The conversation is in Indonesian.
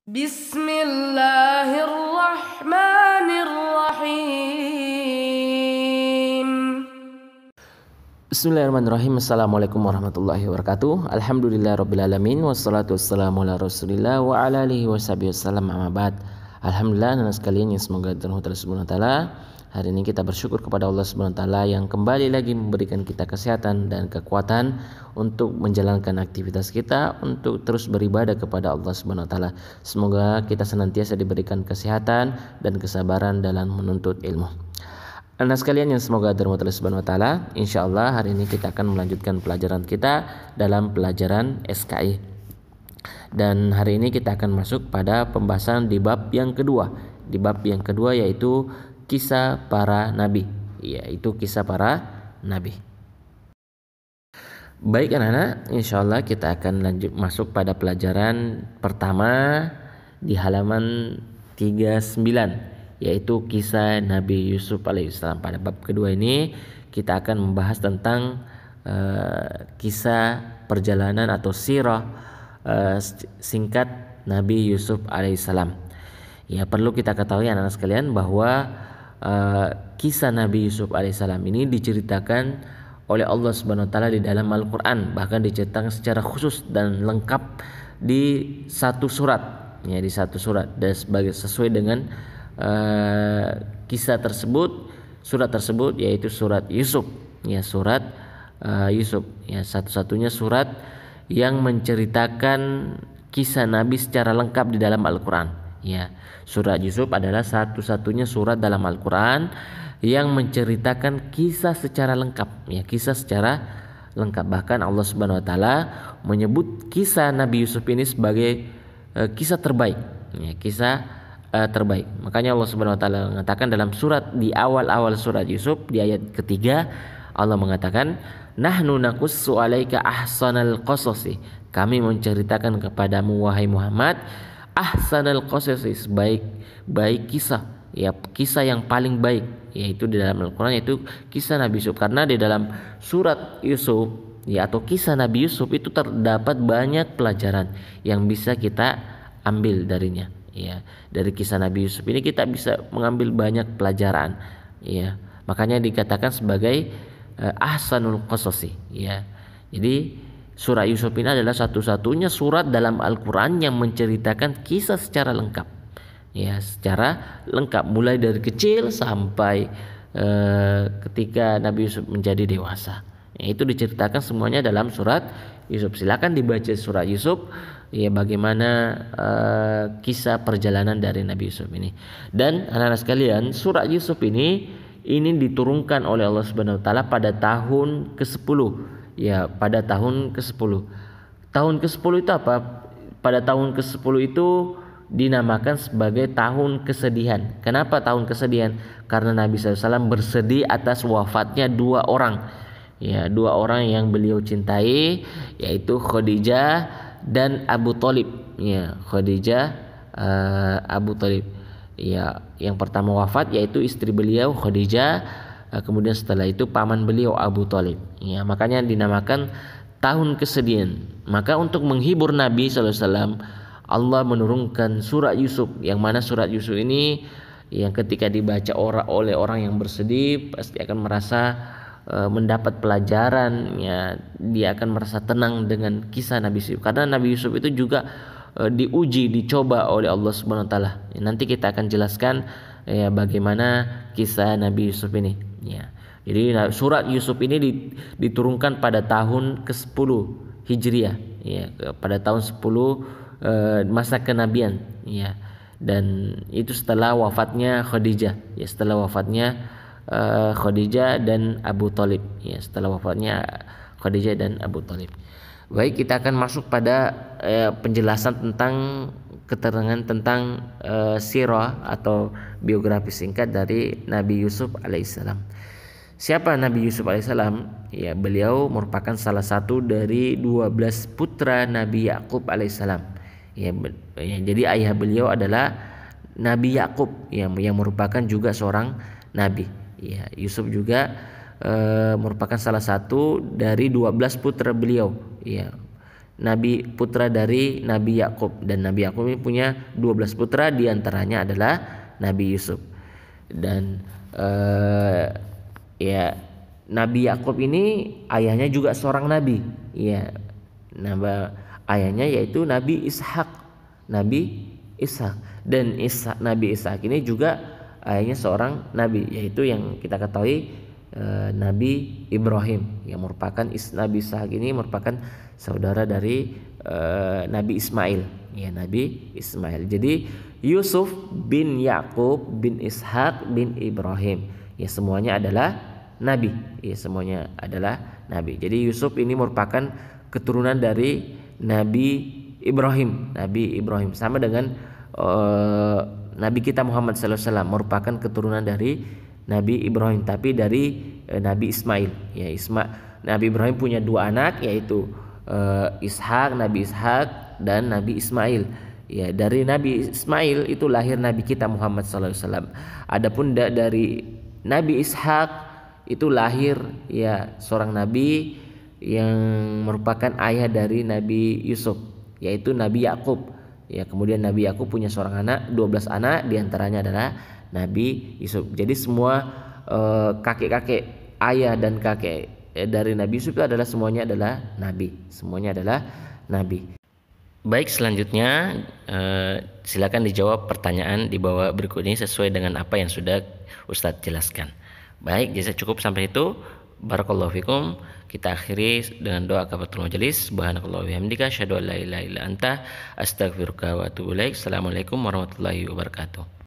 Bismillahirrahmanirrahim. Bismillahirrahmanirrahim. Assalamualaikum warahmatullahi wabarakatuh. Alhamdulillahirrabbilalamin. Wassalatu wassalamu ala rasulillah wa ala alihi washabihi wasallam, amma ba'd. Alhamdulillah, anak sekalian yang semoga dirahmati Allah Subhanahu wa taala. Hari ini kita bersyukur kepada Allah Subhanahu wa taala yang kembali lagi memberikan kita kesehatan dan kekuatan untuk menjalankan aktivitas kita, untuk terus beribadah kepada Allah Subhanahu wa taala. Semoga kita senantiasa diberikan kesehatan dan kesabaran dalam menuntut ilmu. Anak sekalian yang semoga dirahmati Allah Subhanahu wa taala, insyaallah hari ini kita akan melanjutkan pelajaran kita dalam pelajaran SKI. Dan hari ini kita akan masuk pada pembahasan di bab yang kedua. Di bab yang kedua yaitu kisah para nabi, yaitu kisah para nabi. Baik anak-anak, insyaallah kita akan lanjut masuk pada pelajaran pertama di halaman 39, yaitu kisah Nabi Yusuf alaihissalam. Pada bab kedua ini kita akan membahas tentang kisah perjalanan atau sirah singkat Nabi Yusuf alaihissalam. Ya, perlu kita ketahui anak-anak sekalian bahwa kisah Nabi Yusuf alaihissalam ini diceritakan oleh Allah Subhanahu wa taala di dalam Al-Qur'an, bahkan diceritakan secara khusus dan lengkap di satu surat, ya, di satu surat, dan sesuai dengan kisah tersebut, surat tersebut yaitu surat Yusuf, ya, surat Yusuf, ya, satu-satunya surat yang menceritakan kisah Nabi secara lengkap di dalam Al-Qur'an. Ya, surat Yusuf adalah satu-satunya surat dalam Al-Qur'an yang menceritakan kisah secara lengkap, ya, kisah secara lengkap. Bahkan Allah Subhanahu wa taala menyebut kisah Nabi Yusuf ini sebagai kisah terbaik, ya, kisah terbaik. Makanya Allah Subhanahu wa taala mengatakan dalam surat, di awal-awal surat Yusuf di ayat ketiga, Allah mengatakan, "Nahnu naqussu 'alaika ahsanal qasasi." Kami menceritakan kepadamu wahai Muhammad ahsanal qasasi, baik kisah, ya, kisah yang paling baik, yaitu di dalam Al-Qur'an, yaitu kisah Nabi Yusuf. Karena di dalam surat Yusuf, ya, atau kisah Nabi Yusuf itu terdapat banyak pelajaran yang bisa kita ambil darinya, ya. Dari kisah Nabi Yusuf ini kita bisa mengambil banyak pelajaran, ya. Makanya dikatakan sebagai ahsanul qasasi, ya. Jadi surat Yusuf ini adalah satu-satunya surat dalam Al-Quran yang menceritakan kisah secara lengkap, ya, secara lengkap, mulai dari kecil sampai ketika Nabi Yusuf menjadi dewasa, ya, itu diceritakan semuanya dalam surat Yusuf. Silakan dibaca surat Yusuf, ya, bagaimana kisah perjalanan dari Nabi Yusuf ini. Dan anak-anak sekalian, surat Yusuf ini diturunkan oleh Allah Subhanahu wa taala pada tahun ke-10. Ya, pada tahun ke-10. Tahun ke-10 itu apa? Pada tahun ke-10 itu dinamakan sebagai tahun kesedihan. Kenapa tahun kesedihan? Karena Nabi SAW bersedih atas wafatnya dua orang. Ya, dua orang yang beliau cintai, yaitu Khadijah dan Abu Thalib. Ya, Khadijah, Abu Thalib. Ya, yang pertama wafat yaitu istri beliau Khadijah. Kemudian setelah itu paman beliau Abu Thalib, ya, makanya dinamakan tahun kesedihan. Maka untuk menghibur Nabi SAW, Allah menurunkan surat Yusuf, yang mana surat Yusuf ini yang ketika dibaca oleh orang yang bersedih pasti akan merasa mendapat pelajaran, ya, dia akan merasa tenang dengan kisah Nabi Yusuf. Karena Nabi Yusuf itu juga diuji, dicoba oleh Allah Subhanahu wa taala. Nanti kita akan jelaskan, ya, bagaimana kisah Nabi Yusuf ini, ya. Jadi surat Yusuf ini diturunkan pada tahun ke-10 Hijriah, ya, pada tahun 10 masa kenabian, ya. Dan itu setelah wafatnya Khadijah, ya, setelah wafatnya Khadijah dan Abu Thalib, ya, setelah wafatnya Khadijah dan Abu Thalib. Baik, kita akan masuk pada penjelasan tentang keterangan tentang sirah atau biografi singkat dari Nabi Yusuf alaihissalam. Siapa Nabi Yusuf alaihissalam? Ya, beliau merupakan salah satu dari 12 putra Nabi Yakub alaihissalam. Ya, jadi ayah beliau adalah Nabi Yakub, yang merupakan juga seorang nabi. Ya, Yusuf juga merupakan salah satu dari 12 putra beliau, ya. Nabi putra dari Nabi Yakub, dan Nabi Yakub ini punya 12 putra, diantaranya adalah Nabi Yusuf. Dan ya Nabi Yakub ini ayahnya juga seorang nabi, ya nama ayahnya yaitu Nabi Ishak, dan Nabi Ishak ini juga ayahnya seorang nabi, yaitu yang kita ketahui Nabi Ibrahim, yang merupakan Nabi Ishak ini merupakan saudara dari Nabi Ismail, ya Nabi Ismail. Jadi Yusuf bin Yakub bin Ishak bin Ibrahim, ya semuanya adalah nabi, ya semuanya adalah nabi. Jadi Yusuf ini merupakan keturunan dari Nabi Ibrahim, sama dengan Nabi kita Muhammad SAW merupakan keturunan dari Nabi Ibrahim, tapi dari Nabi Ismail. Ya Nabi Ibrahim punya 2 anak, yaitu Nabi Ishak dan Nabi Ismail. Ya dari Nabi Ismail itu lahir Nabi kita Muhammad SAW. Adapun dari Nabi Ishak itu lahir ya seorang nabi yang merupakan ayah dari Nabi Yusuf, yaitu Nabi Yakub. Ya kemudian Nabi Yakub punya seorang anak, 12 anak, diantaranya adalah Nabi Yusuf. Jadi semua kakek-kakek ayah dan kakek dari Nabi Yusuf itu adalah semuanya adalah nabi. Baik, selanjutnya silakan dijawab pertanyaan di bawah berikut ini sesuai dengan apa yang sudah Ustadz jelaskan. Baik, jadi cukup sampai itu. Barakallahu fikum. Kita akhiri dengan doa kafaratul majelis. Subhanakallah wa bihamdika asyhadu an la ilaha illa anta astaghfiruka wa atubu ilaik. Assalamualaikum warahmatullahi wabarakatuh.